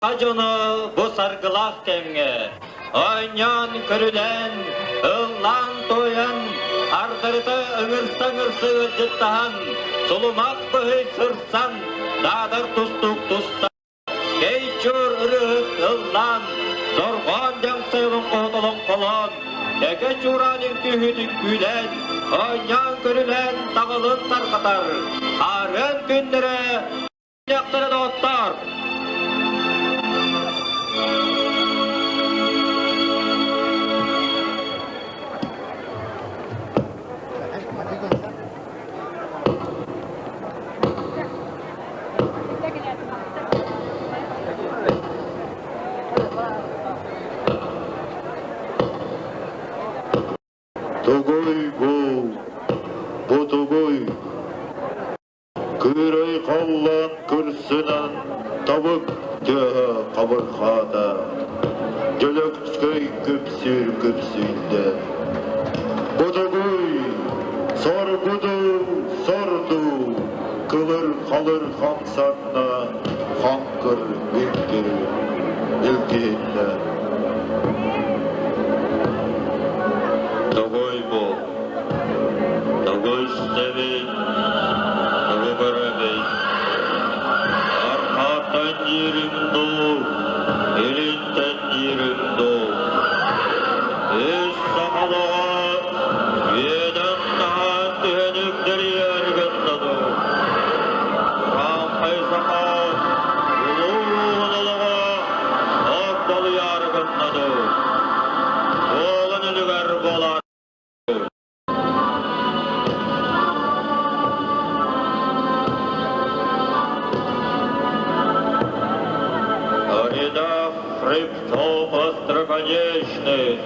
Acını bu sargılak kemge, oynan körülen, ıllan toyan, ardırdı ıngırsa cıttahan, sulumak bıhı sırsan, dadır tustuk tustan, geçur ırık ıllan, zorgan jangsayılın qotulun kolon, eke çuranin tühüdük gülen, oynan körülen tağılın tarqatar, arın gündere, yaktırı dostlar. Togoy bu togoy, kıray kallan kürsünen tabık tühe kabırxada, gölökçköy küpsüyle. Bu togoy, sordu, kılır kalır hamsarna, hankır bünkür, ilkihinde. Togoy istebey, togo görebey, arkatan yerim doğu, elinten yerim doğu. Ez sakalığa, yeden dağın tühenükleri yargındadı. Rampay sakal, uluğunalığa, akdalı yargındadı. Oğlan ölüger bolar. Хребтов остроконечных,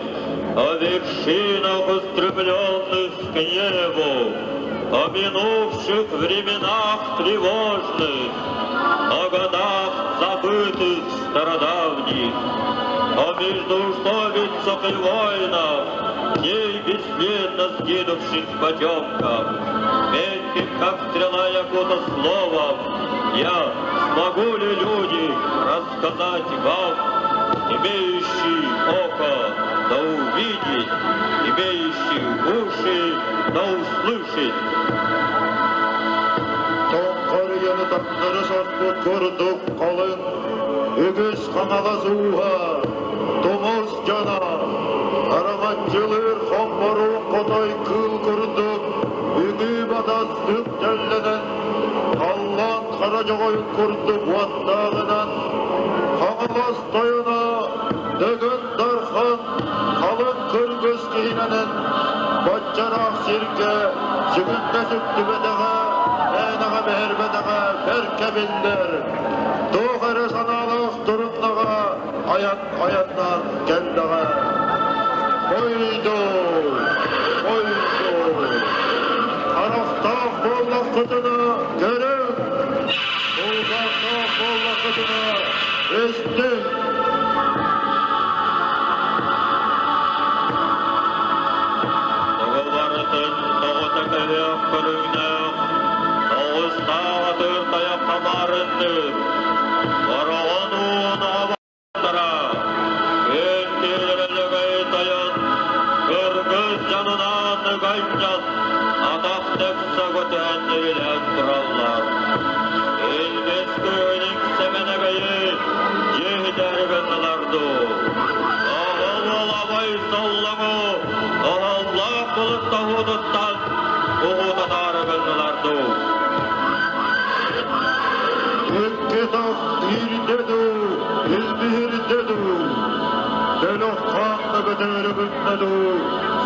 о вершинах устремленных к небу, о минувших временах тревожных, о годах забытых стародавних, о междоусобицах и войнах, дней бесследно сгинувших в потемках. Мягким, как стрела якута словом, я смогу ли, люди, рассказать вам, имеющий око да увидеть, имеющий уши да услышать. Тоққар ені тақтары сарпыт көрдік қалын, үгіз қанала зуға, томыз жана, араған жылыр қамбару қотай кыл көрдік, үгі бадастық жәлленен, қаллан қара жоғайын көрдік уаттағынан, қағылас тойына дөгін дархан, қалын көргөз кейненен, бачарақ серге, жүгінді сүттібедіға, әйнаға бәрбедіға, бәркәбіндер, тоғыры саналық тұрындаға, аяннан кәндіға. Қойды, қарақтақ боллақ құтыны көрің, ұлғақтақ боллақ құтыны өстің. Тоғылбарытын тоғыты көлек көріңнің, тоғыстағы таяп тамарынның, қарағын уын абаттыра, өн келірілігі тайын, көргіз жанынан ғайчан, атақтық сағытын ерілен тұралар. Елмес көнің семенегейі, егдәргінларды. Ағыл олабай саллаңы, ағаллақ бұлып тағудыттан, ұғытадаргінларды. Теккетақ ирдеду, елбірдеду, Dölük kanlı götürü gündedu,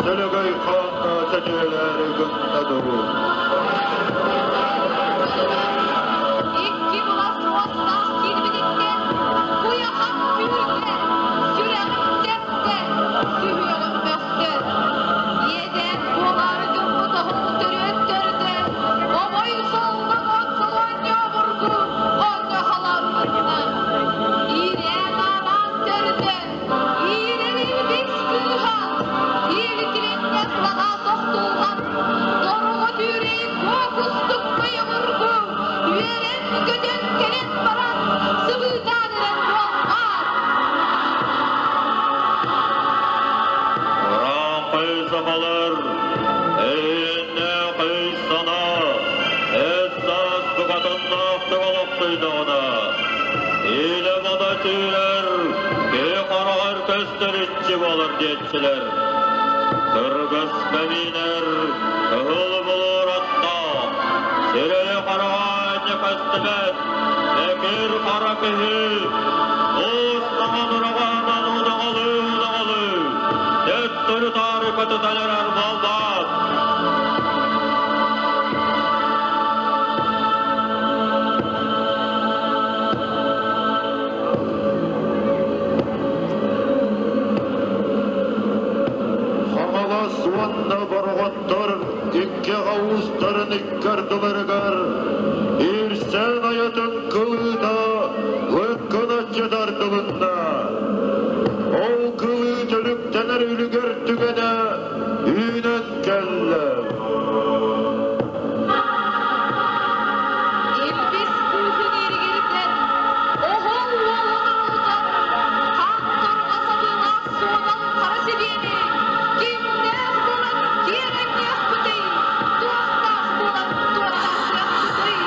Sölügöy kanlı seçeleri gündedu. İki bulas ostaq kilbiditten, bu yakan büyükte, süreğim depte, sühüyönüm möste. Yeden bulardım bu tohumu törüttörde, o boyu soldan otsulan yağmurdu, onda halanlarına. İren anan törde, İrenin biskühan, İlkilen yaklağa soğduğun, Doruğu düğre tüyler, karar kösteritçi olur diyetçiler. Kırgız meminer, kıhıl bulur hatta, sireli karağacı köstemet, ekir kara kıhı, Osman Urağanan udağalı, Dettiri tarikatı teler erbalbat. Hamala suanda barğattar, ikke ağustарын ikkardılarıgar, irsen ayatın kılıda, vıkkınatçı dardılında. Ol kılı tölüktener ülüger tügene, ünen kelle. Elbis kuyusun eri gelipler, ohol oğlanımızdan, taktır asabına soğudan kara sediyeni, kimdez bulan kiyerek yakbıtay, dostaz bulan doğaz yakbıtay.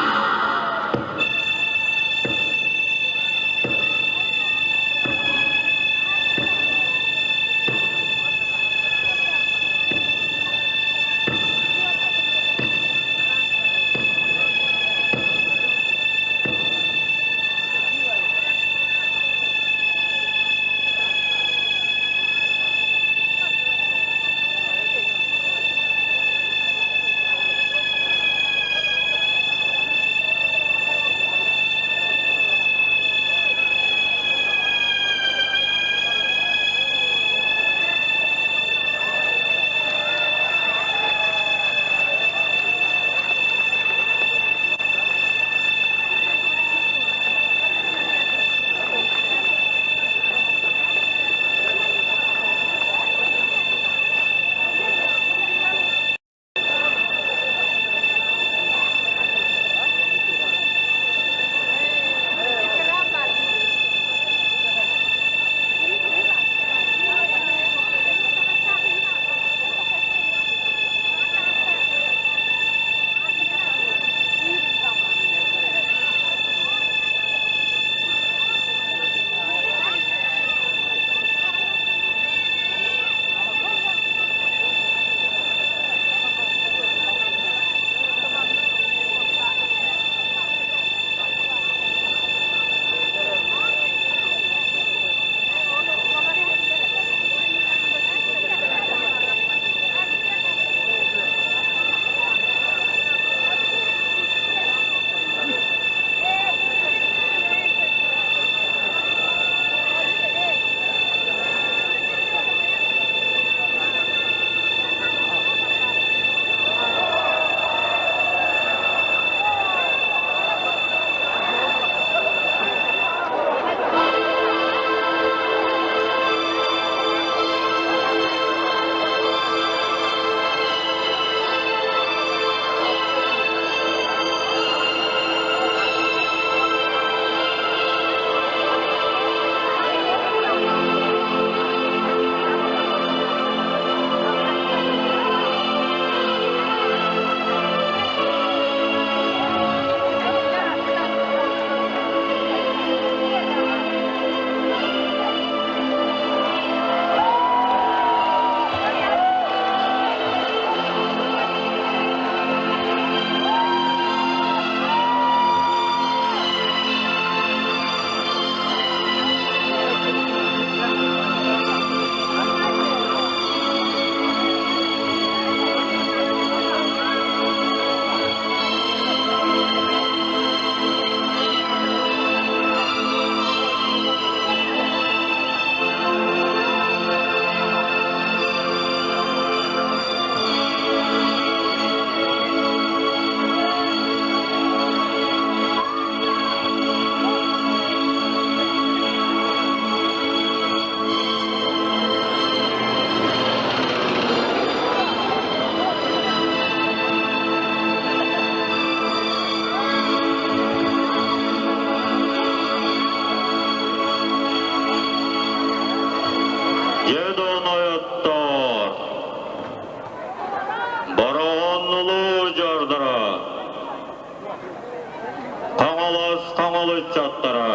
Kaŋalас kaŋalı çattara.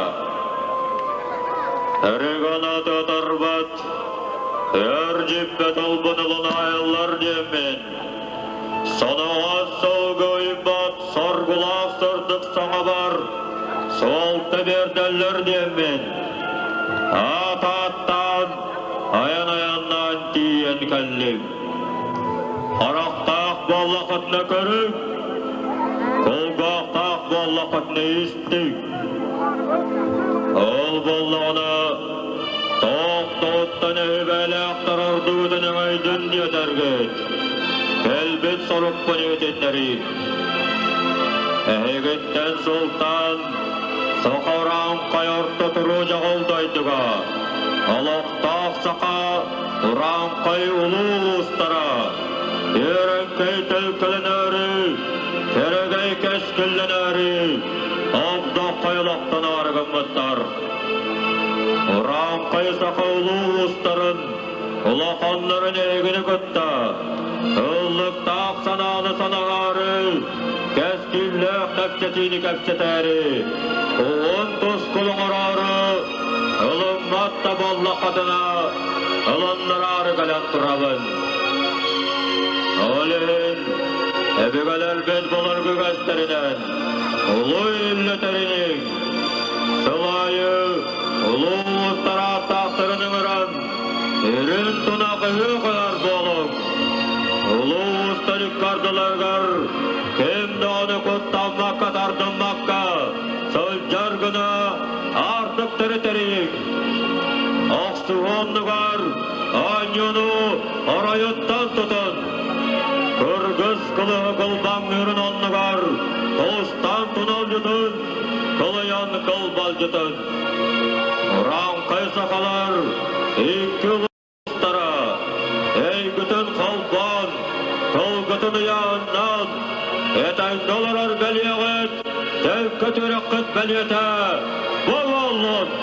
Реганаты тарбат, әржіппет ұлбынылын айылар демен. Санаға солғы үйбат, сарғылақ сырдық саңа бар, солты бердәлер демен. Ат-аттан, аян-аяннан тиен кәллім. Арақтақ боллақытны көріп, қолғақтақ боллақытны істік. Ол боллағына тоқ-тоқтан өбәлі ақтарар дүгінің айдын детергет. Кәлбет сорықпын өтетнәрі. Әйгеттен сұлтан, сақаран қайарты тұру жағылдайдыға. Алақтақ сақа, ұран қай ұлы ұстара. Ерінкей түлкілін әрі, керегей кәскілін әрі. Абда қайлақтан арығын мұттар. Ұран қай сақа ұлы ұстарын, ұлақанларын егіні күтті. Ұллықтақ сананы санағары, кәскілләқ нәпсетіні кәпсетәрі. Оғын тұскылың ұрары, ұлымматта болла қатына, ұлынлырары кәлән тұрабын. Олен, әбігәләр бет болар күгәстерінен, ұлы иллетәрінің, сылайы, ұлы ұстара тақтырының ұран, ерін тұнақы өқылар болың. Ұлы ұстарық қардыларғар, кемді оны құттанмаққа тардынмаққа, сол жарғына артық тәрі-тәрік. Ақсуғаннығар, аньону арайыттан тұтын. Кыргыз қылығы қылбаң үрін оннығар, тостан тұнал жұтын, қылыян қылбал жұтын. Ұран қайсақалар, екі ұлыстара, әй күтін қалбан, қылғытын ұяннан, әтәң доларар бәлеғет, тәу көтерек қыт бәлеті, бұл олын.